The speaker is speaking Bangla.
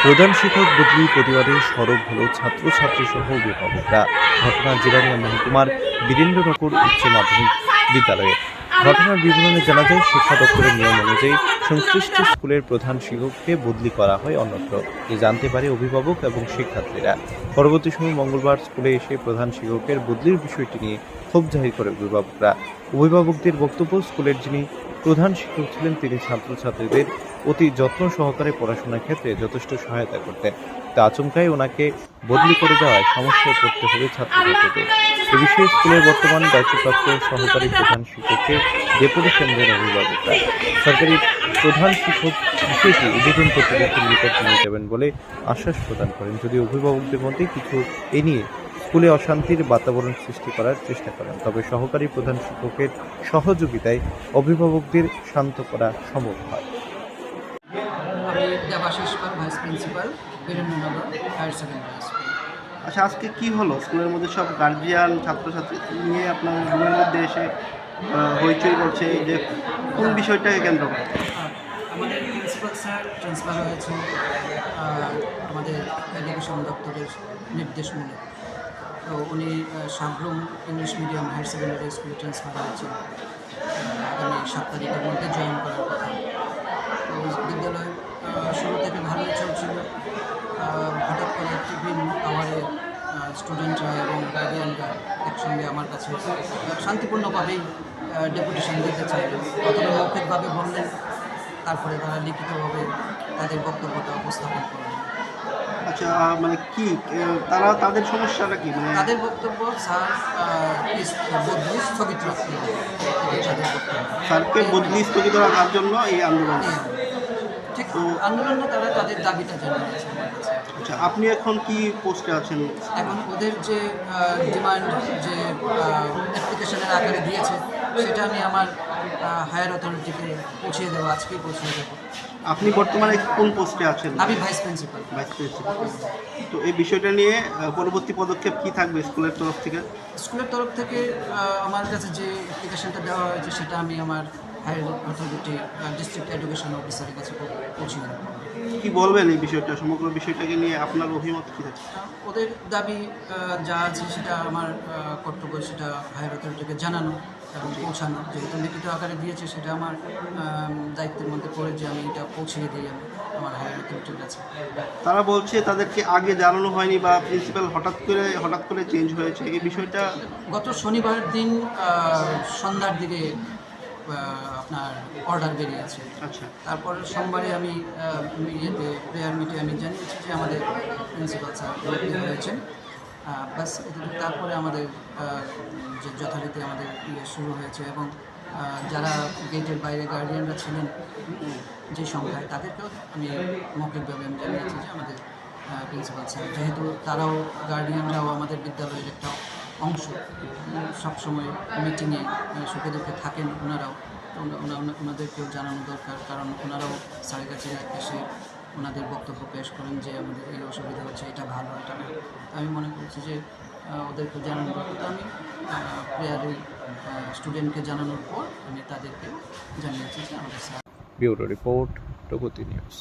প্রধান শিক্ষক বদলি প্রতিবাদে সরব হল ছাত্রছাত্রী সহ অভিভাবকরা। ঘটনা জিরানিয়া মহকুমার বীরেন্দ্রনগর উচ্চ মাধ্যমিক বিদ্যালয়ে। ঘটনার বিবরণে জানা যায়, শিক্ষা দপ্তরের নিয়ম অনুযায়ী সংশ্লিষ্ট স্কুলের প্রধান শিক্ষককে বদলি করা হয় অন্যত্র, যে জানতে পারে অভিভাবক এবং শিক্ষার্থীরা। পরবর্তী সময় মঙ্গলবার স্কুলে এসে প্রধান শিক্ষকের বদলির বিষয়টি নিয়ে ক্ষোভ জাহির করে অভিভাবকরা। অভিভাবকদের বক্তব্য, স্কুলের যিনি প্রধান শিক্ষক ছিলেন তিনি ছাত্রছাত্রীদের অতি যত্ন সহকারে পড়াশোনার ক্ষেত্রে যথেষ্ট সহায়তা করতেন। তা আচমকাই ওনাকে বদলি করে দেওয়ায় সমস্যায় পড়তে হবে ছাত্রছাত্রীদের। এ বিষয়ে স্কুলের বর্তমান দায়িত্বপ্রাপ্ত সহকারী প্রধান শিক্ষককে ডেপুটেশন দেন অভিভাবকরা। সরকারি প্রধান শিক্ষক বিষয়টি ঊর্ধ্বতন কর্তৃপক্ষের নিকট নিয়ে যাবেন বলে আশ্বাস প্রদান করেন। যদিও অভিভাবকদের মধ্যে কিছু এ নিয়ে স্কুলে অশান্তির বাতাবরণ সৃষ্টি করার চেষ্টা করেন, তবে সহকারী প্রধান শিক্ষকের সহযোগিতায় অভিভাবকদের শান্ত করা সম্ভব হয়। আমি Debashish Pal, vice principal, Birendranagar higher secondary school. আচ্ছা, আজকে কি হলো? স্কুলের মধ্যে সব গার্জিয়ান ছাত্রছাত্রী নিয়ে আপনার রুমের মধ্যে এসে হইচই করছে, যে কোন বিষয়টাকে কেন্দ্র করে? আমাদের প্রিন্সিপাল স্যার ট্রান্সফার হয়েছে আমাদের এডুকেশন দপ্তরের নির্দেশ মূলে। তো উনি Sabroom English medium higher secondary স্কুলে ট্রান্সফার হয়েছে। আগামী 7 তারিখের মধ্যে জয়েন করার কথা। তো বিদ্যালয় শুরু থেকে ভালোই চলছিল। হঠাৎ করে টিফিন আওয়ারে স্টুডেন্টরা এবং গার্ডিয়ানরা একসঙ্গে আমার কাছে শান্তিপূর্ণভাবেই ডেপুটেশন দিতে চাইলেন। প্রথমে মৌখিকভাবে বললেন, তারপরে তারা লিখিতভাবে তাদের বক্তব্যটা উপস্থাপন করলেন। আচ্ছা, মানে কি তাদের সমস্যাটা কি? মানে তাদের বক্তব্য, স্যার বদলি স্থগিত রাখতে হবে, এটাই তাদের বক্তব্য। স্যারকে বদলি স্থগিত রাখার জন্য এই আন্দোলন। ঠিক আন্দোলনটা তারা তাদের দাবিটা জানিয়েছে আমার কাছে। আচ্ছা, আপনি এখন কি পোস্টে আছেন? এখন ওদের যে ডিমান্ড, যে অ্যাপ্লিকেশনের আকারে দিয়েছে, সেটা আমি আমার হায়ার অথরিটিকে পৌঁছিয়ে দেবো, আজকেই পৌঁছিয়ে দেবো। আপনি বর্তমানে কোন পোস্টে আছেন? আমি ভাইস প্রিন্সিপাল। Vice principal. তো এই বিষয়টা নিয়ে পরবর্তী পদক্ষেপ কি থাকবে স্কুলের তরফ থেকে? স্কুলের তরফ থেকে আমার কাছে যে অ্যাপ্লিকেশনটা দেওয়া হয়েছে, সেটা আমি আমার হায়ার অথরিটি ডিস্ট্রিক্ট এডুকেশন অফিসারের কাছে পৌঁছে দেবো। কি বলবেন এই বিষয়টা, সমগ্র বিষয়টাকে নিয়ে আপনার অভিমত কী থাকছে? ওদের দাবি যা আছে সেটা আমার কর্তব্য, সেটা হায়ার অথরিটিকে জানানো এবং পৌঁছানো। যেহেতু লিখিত আকারে দিয়েছে, সেটা আমার দায়িত্বের মধ্যে পড়ে যে আমি এটা পৌঁছিয়ে দিই আমি আমার হায়ার অথরিটির কাছে। তারা বলছে তাদেরকে আগে জানানো হয়নি বা প্রিন্সিপাল হঠাৎ করে চেঞ্জ হয়েছে, এই বিষয়টা। গত শনিবার দিন সন্ধ্যার দিকে আপনার অর্ডার বেরিয়েছে। আচ্ছা, তারপর সোমবারে আমি প্রেয়ার মিটে আমি জানিয়েছি যে আমাদের প্রিন্সিপাল স্যার বদলি হয়েছেন। বাস তারপরে আমাদের যে যথারীতি আমাদের শুরু হয়েছে, এবং যারা গেটের বাইরে গার্ডিয়ানরা ছিলেন যে সংখ্যায়, তাদেরকেও আমি মৌখিকভাবে আমি জানিয়েছি যে আমাদের প্রিন্সিপাল স্যার, যেহেতু তারাও গার্ডিয়ানরাও আমাদের বিদ্যালয়ের একটা অংশ, সবসময় মিটিংয়ে সুখে দুঃখে থাকেন ওনারাও, ওনাদেরকেও জানানো দরকার। কারণ ওনারাও স্যারের কাছে এসে ওনাদের বক্তব্য পেশ করেন যে আমাদের এই অসুবিধা হচ্ছে, এটা ভালো, এটা না। আমি মনে করছি যে ওদেরকে জানানো দরকার। তো আমি প্রেয়ারে স্টুডেন্টকে জানানোর পর আমি তাদেরকে জানিয়েছি যে আমাদের স্যার। ব্যুরো রিপোর্ট, প্রগতি নিউজ।